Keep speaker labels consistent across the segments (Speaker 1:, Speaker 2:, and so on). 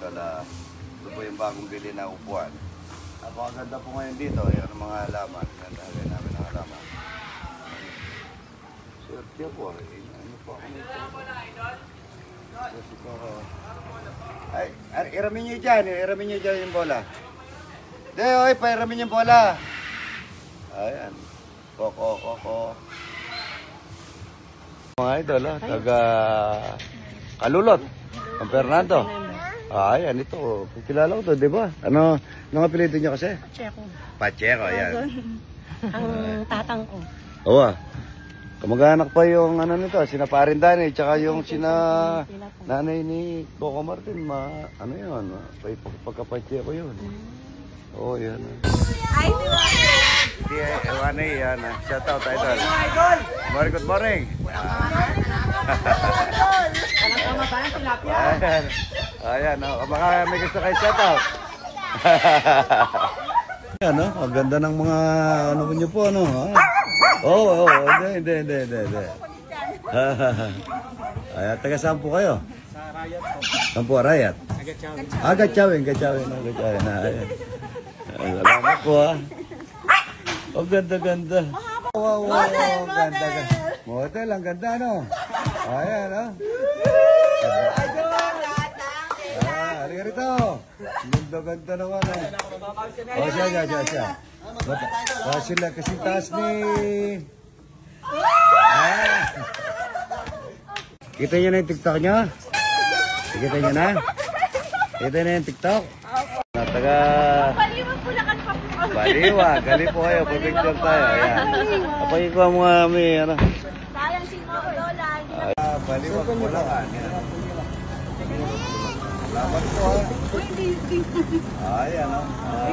Speaker 1: idol, ito po yung bagong bili na upuan. Napakaganda po ngayon dito. Ayan ang mga halaman. Nandagay namin ang halaman. Swerte po. Ano po ako nito? Ay, iramin nyo dyan. Iramin nyo dyan yung bola. Hindi, oy, pairamin yung bola. Ayan. Koko. Mga idol, taga Kalulot. Ang Fernando. Ayan, ito. Kilala ko to, di ba? Ano apelido niya kasi?
Speaker 2: Pacheco.
Speaker 1: Pacheco, ayan.
Speaker 2: Ang tatang ko.
Speaker 1: Oo. Kamag-anak pa yung ano nito, sina Parindani, tsaka yung sina nanay ni Coco Martin, ano yun, pagka-Pacheco yun. Oo, yan.
Speaker 2: Ay, di ba?
Speaker 1: Hindi, ewan yan. Shout out, idol. Good morning. Ayan, baka may gusto kayo shout out. Ayan, ang ganda ng mga ano niyo po, ano. Oo, hindi. Ayan, taga saan po kayo?
Speaker 3: Sa Rayat po.
Speaker 1: Saan po, Rayat?
Speaker 3: Gatchawin.
Speaker 1: Gatchawin. Ayan. Salamat po, ha. Oh, ganda. Wow, ganda. Model, ang ganda, no? Ayan, no? Halika rito. Ganda naman, eh. Oh, siya. Sila kasi taas ni... Kita nyo na yung TikTok nyo? Kita nyo na? Kita na yung TikTok? Taga... Baliwag, gali po kayo, pag-picture tayo. Ayan. Kapagin ko ang mga ano.
Speaker 2: Sayang si Mama Lola.
Speaker 1: Baliwag po lang. Salamat po, ha. Ayan, ha.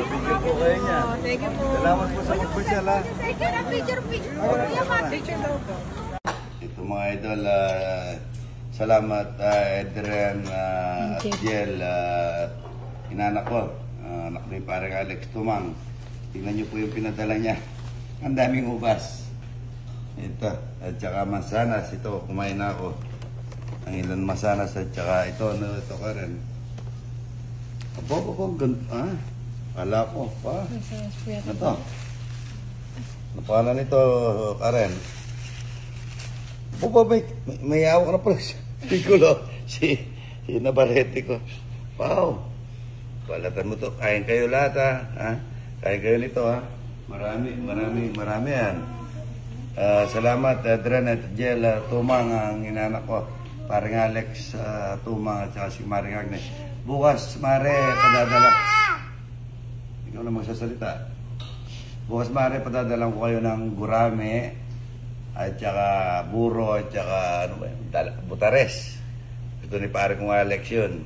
Speaker 1: Picture po kayo niya. Salamat po sa pagpasyal, ha.
Speaker 2: Picture daw po.
Speaker 1: Ito mga idol, salamat Adrian at Jiel, inanak ko. Anak ni parang Alex Tumang. Tingnan niyo po yung pinadala niya. Ang daming ubas. Ito. At saka mansanas. Ito, kumain na ako. Ang ilan mansanas at saka ito. Ito ka rin. Abo, ganda. Kala ko. Ano to? Ano pangalan nito, Karen? Abo, may hawak na pala. Si Navarrete ko. Wow. Balatan mo to. Kain kayo lahat, ha? Kain kayo nito, ha? Marami yan. Salamat, Adrian at Jiel Tumang, ang inanak ko. Paring Alex Tumang at saka si Maring Agnes. Bukas, Mare, padadala. Ikaw na magsasalita. Bukas, Mare, padadalang ko kayo ng gurame at saka buro at saka butares. Ito ni paring Alex yun.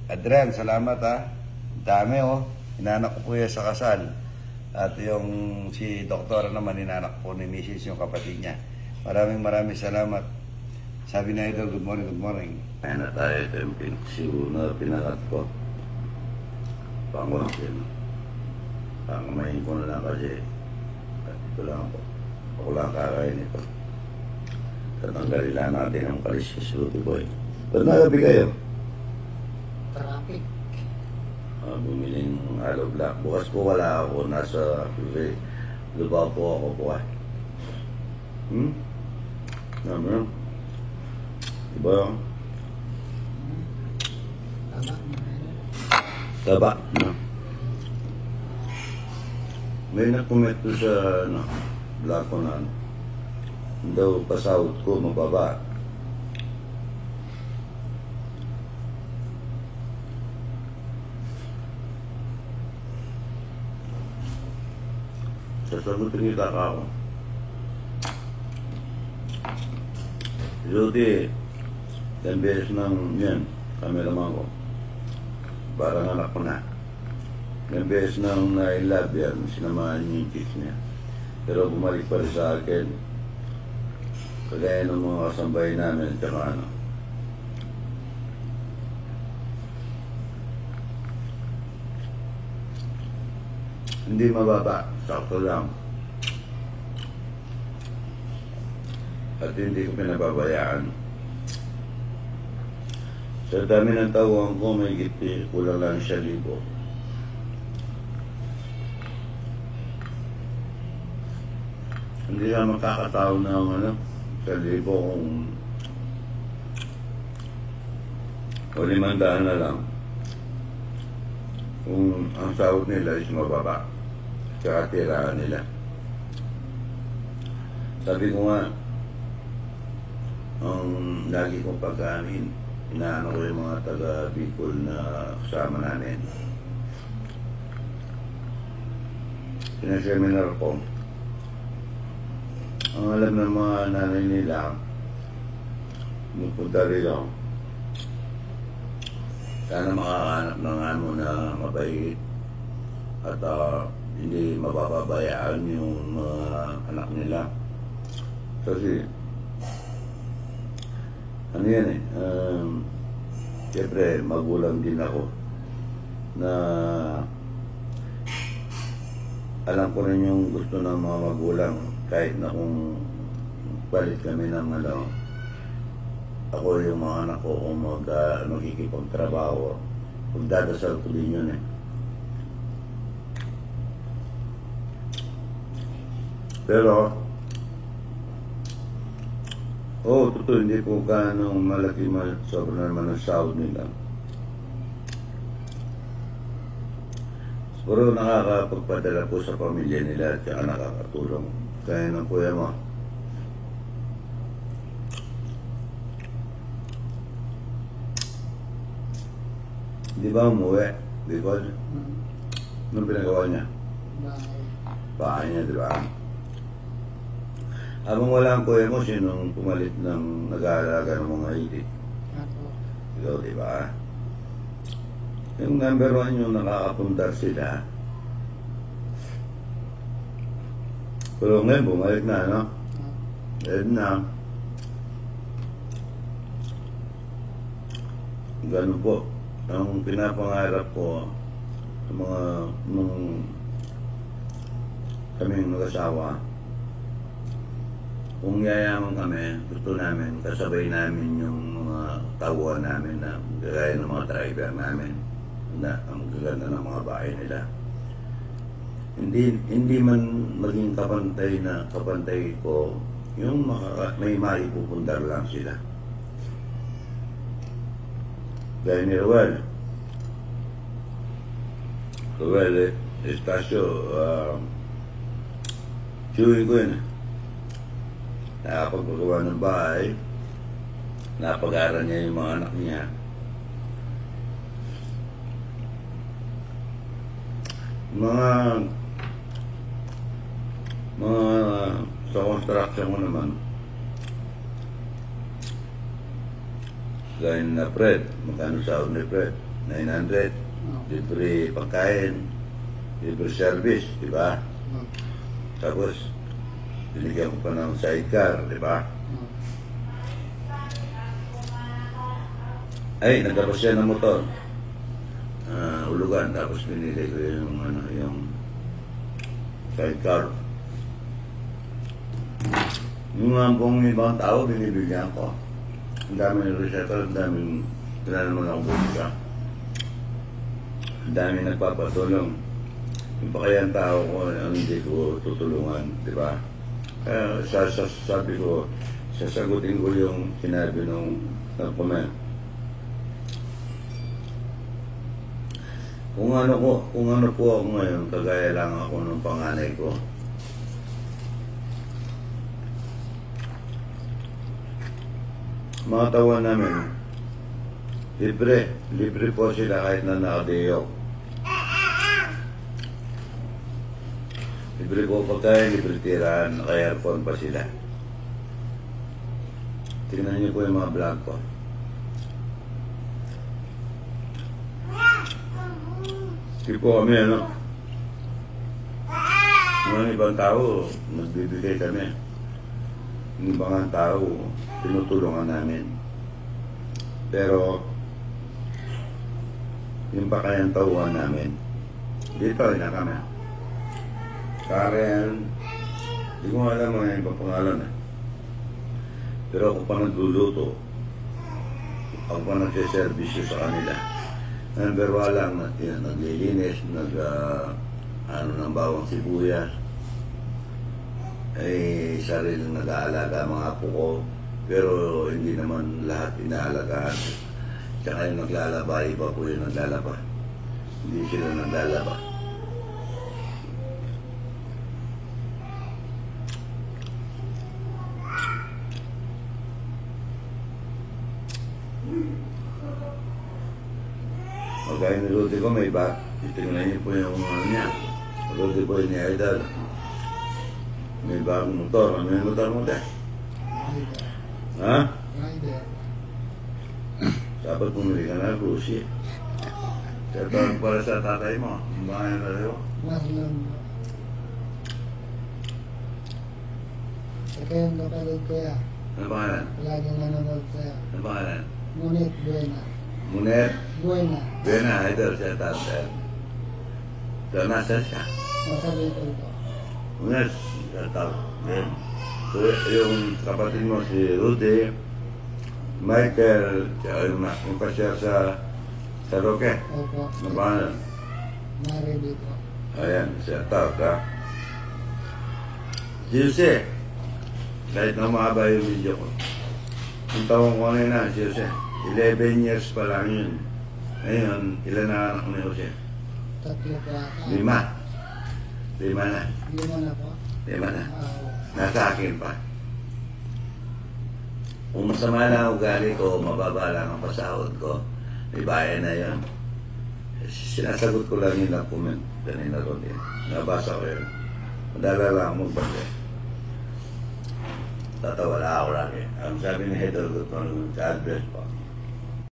Speaker 1: Adrian, salamat, ha? Dami, oh. Inanak ko po yan sa kasal. At yung si Doktora naman, inanak po ni Mrs. yung kapatid niya. Maraming salamat. Sabi na idol, good morning. Ayan na tayo. Ito yung pinakat ko. Pangwakin. Pangamahin ko na lang kasi. At ito lang po. Ako lang kakain ito. Tatanggalin lang natin ang kalis sa Suti Boy. Ba't nagabi kayo?
Speaker 3: Traffic.
Speaker 1: Bumili ng Alo Black. Bukas po wala ako. Nasa Lubao po ako po. Naman. Diba? Taba. No? May nakomento sa Black ko na daw pasahod ko mababa. Sasagutin kita ka ako. Judy, 10 beses ng yan, cameraman ko. Parang anak ko na. 10 beses ng na-love yan, sinamahan niya yung kiss niya. Pero bumalik pa rin sa akin. Kagaya ng mga kasambay namin, tsaka ano. Hindi mababa, sakto lang. At hindi ko pinababayaan. Sa dami ng tawang ko, may giti, kulang lang 1,000. Hindi na makakatao ng 1,000 kung 500 na lang. Kung ang sahod nila is mababa, tsaka tirahan nila. Sabi ko nga, ang lagi kong pagkain, inaano ko yung mga taga Bicol na kasama namin. Sinaseminar ko. Ang alam ng mga nanay nila, pupunta rito. Sana makakahanap ng amo na mabait at hindi mapapabayaan yung mga anak nila. Kasi, ano yan siyempre magulang din ako na alam ko rin yung gusto ng mga magulang kahit na kung palit kami ng ako yung mga anak ko kung magkikipagtrabaho, magdadasal ko din yun Pero, totoo, hindi po gaano malaki sobrang naman ang sahod nila. Siguro nakakapagpadala po sa pamilya nila at saka nakakatulong. Kaya ng kuya mo. Di ba umuwi? Bicol? Anong pinagawa niya? Bahay niya, di ba? Habang wala ang kuya mo, sinong pumalit ng nag-aalaga ng mga itik? Ikaw, di ba? Yung number 1 yung nakakapundar sila. Pero ngayon, bumalik na, no? Ngayon na. Ganun po. Ang pinapangarap ko sa mga nung kaming mag-asawa, kung yayaman kami, gusto namin, kasabay namin yung mga tauhan namin na gaya ng mga driver namin na ang gaganda ng mga bahay nila. Hindi man maging kapantay ko, yung may maipupundar lang sila. Gaya ni Ruel. Ruel, Estasio, chewing ko yun. Nakapagpagawa ng bahay, napag-aral niya yung mga anak niya. Mga sa construction mo naman, gaya na Fred, magkano sahod ni Fred? 900, libre pagkain, libre service, di ba? Tapos, binigyan ko pa ng sidecar, di ba? Ay, nagtapos siya ng motor. Ulugan, tapos pinili ko yung sidecar. Yung pong ibang tao, binibigyan ko. Ang daming resetter, ang daming tinanaman akong buka. Ang daming nagpapatulong. Yung pa kaya ang tao ko, ang hindi ko tutulungan, di ba? Kaya sabi ko, sasagutin ko yung sinabi ng comment. Kung ano po ako ngayon, kagaya lang ako ng panganay ko. Mga tawan namin, libre po sila kahit na nakadiyok. Libre po pagkain, libre tirahan, naka-aircon pa sila. Tingnan niyo po yung mga vlog ko. Hindi po kami, mga ibang tao, nagbibigay kami. Yung ibang tao, tinutulungan namin. Pero, yung pakayang tauhan namin, dito na kami. Karen, hindi ko alam mga ibang pangalan. Pero ako pa nagluluto, ako pa nagsiservisyo sa kanila. Number one lang, naglilinis, ano ng bawang sibuyas. Sariling nag-aalaga mga apo ko, pero hindi naman lahat inaalagaan. Tsaka yung naglalaba, iba po yung naglalaba. Hindi sila naglalaba. Pagkain ni Rudy ko, may bag. Titingnan niyo po yung ano niya. Rudy Boy ni Idol. May bagong motor. Ano yung motor mo, dahil?
Speaker 3: Rider.
Speaker 1: Ha?
Speaker 3: Rider.
Speaker 1: Dapat pumili ka na, Lucy. Kaya tawag pala sa tatay mo. Ang bahay na rin.
Speaker 3: Marlon. Sa kayong kapalid ko ya.
Speaker 1: Ano pangalan?
Speaker 3: Laging nanonood sa'yo.
Speaker 1: Ano pangalan?
Speaker 3: Ngunit Buena.
Speaker 1: Munet.
Speaker 3: Buena.
Speaker 1: Buena, Idol siya tatay. So, nasa siya?
Speaker 3: Nasa little ko.
Speaker 1: Munet. Tatawag. So, yung kapatid mo si Rudy, Michael, yung pa-share sa Roque.
Speaker 3: Opo.
Speaker 1: Ano pangalan?
Speaker 3: Mari dito.
Speaker 1: Ayan, siya tawag ka. Jose, kahit na mahaba yung video ko. Yung taong ko na Jose. 11 years pa lang yun. Ngayon, ilan na anak ni Jose?
Speaker 3: 3 po ata.
Speaker 1: 5. 5 na.
Speaker 3: 5 na po.
Speaker 1: 5 na.
Speaker 3: Oo.
Speaker 1: Nasa akin pa. Kung masama na ugali ko, mababa lang ang pasahod ko, may bayan na yun. Sinasagot ko lang yun ang comment kanina ron din. Nabasa ko yun. Madala lang ako magbalik. Tatawala ako lagi. Ang sabi ni Heather Gutman sa address ko,